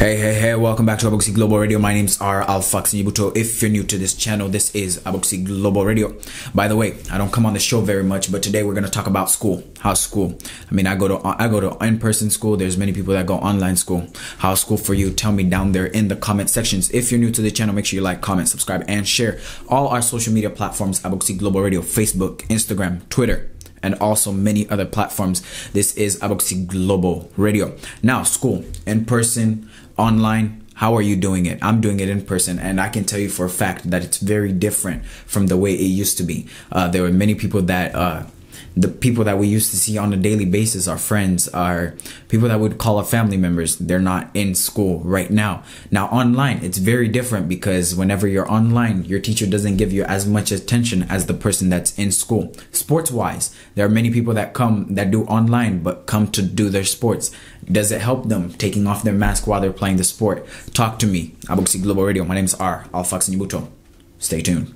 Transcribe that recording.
Hey, welcome back to Aboxy Global Radio. My name's R. Alfax Nyibuto. If you're new to this channel, this is Aboxy Global Radio. By the way, I don't come on the show very much, but today we're going to talk about school. How's school? I mean, I go to in-person school. There's many people that go online school. How's school for you? Tell me down there in the comment sections. If you're new to the channel, make sure you like, comment, subscribe, and share all our social media platforms, Aboxy Global Radio, Facebook, Instagram, Twitter, and also many other platforms. This is Aboxy Global Radio. Now, school, in person, online, how are you doing it? I'm doing it in person, and I can tell you for a fact that it's very different from the way it used to be. There were many people that the people that we used to see on a daily basis, our friends, our people that would call our family members, they're not in school right now. Now online, it's very different because whenever you're online, your teacher doesn't give you as much attention as the person that's in school. Sports wise, there are many people that do online but come to do their sports. Does it help them taking off their mask while they're playing the sport? Talk to me. Aboxy Global Radio. My name is R. Alfax Nyibuto. Stay tuned.